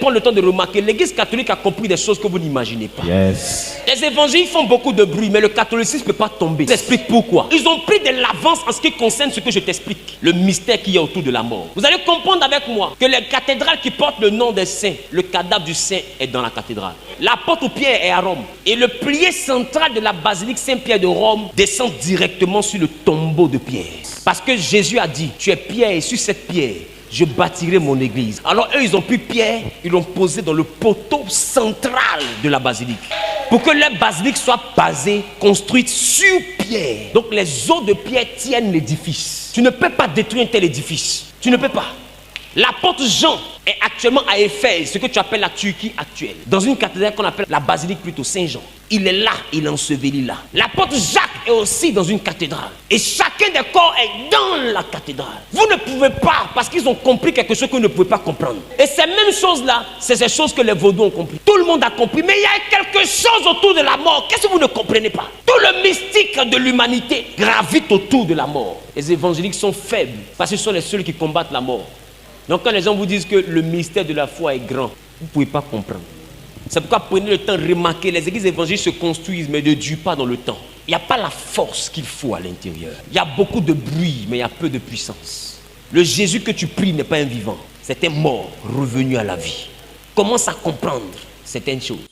Prends le temps de remarquer, l'église catholique a compris des choses que vous n'imaginez pas. Yes. Les évangiles font beaucoup de bruit, mais le catholicisme ne peut pas tomber. Je t'explique pourquoi. Ils ont pris de l'avance en ce qui concerne ce que je t'explique. Le mystère qu'il y a autour de la mort. Vous allez comprendre avec moi que les cathédrales qui portent le nom des saints, le cadavre du saint est dans la cathédrale. L'apôtre Pierre est à Rome. Et le pilier central de la basilique Saint-Pierre de Rome descend directement sur le tombeau de Pierre. Parce que Jésus a dit, tu es Pierre et sur cette pierre, je bâtirai mon église. Alors eux, ils ont pris Pierre, ils l'ont posé dans le poteau central de la basilique. Pour que la basilique soit basée, construite sur Pierre. Donc les os de Pierre tiennent l'édifice. Tu ne peux pas détruire un tel édifice. Tu ne peux pas. L'apôtre Jean est actuellement à Éphèse, ce que tu appelles la Turquie actuelle. Dans une cathédrale qu'on appelle la basilique plutôt Saint-Jean. Il est là, il est enseveli là. L'apôtre Jacques est aussi dans une cathédrale. Et chacun des corps est dans la cathédrale. Vous ne pouvez pas, parce qu'ils ont compris quelque chose que vous ne pouvez pas comprendre. Et ces mêmes choses-là, c'est ces choses que les vaudous ont compris. Tout le monde a compris, mais il y a quelque chose autour de la mort. Qu'est-ce que vous ne comprenez pas? Tout le mystique de l'humanité gravite autour de la mort. Les évangéliques sont faibles, parce que ce sont les seuls qui combattent la mort. Donc quand les gens vous disent que le mystère de la foi est grand, vous ne pouvez pas comprendre. C'est pourquoi prenez le temps de remarquer, les églises évangéliques se construisent mais ne durent pas dans le temps. Il n'y a pas la force qu'il faut à l'intérieur. Il y a beaucoup de bruit mais il y a peu de puissance. Le Jésus que tu pries n'est pas un vivant, c'est un mort revenu à la vie. Commence à comprendre certaines choses.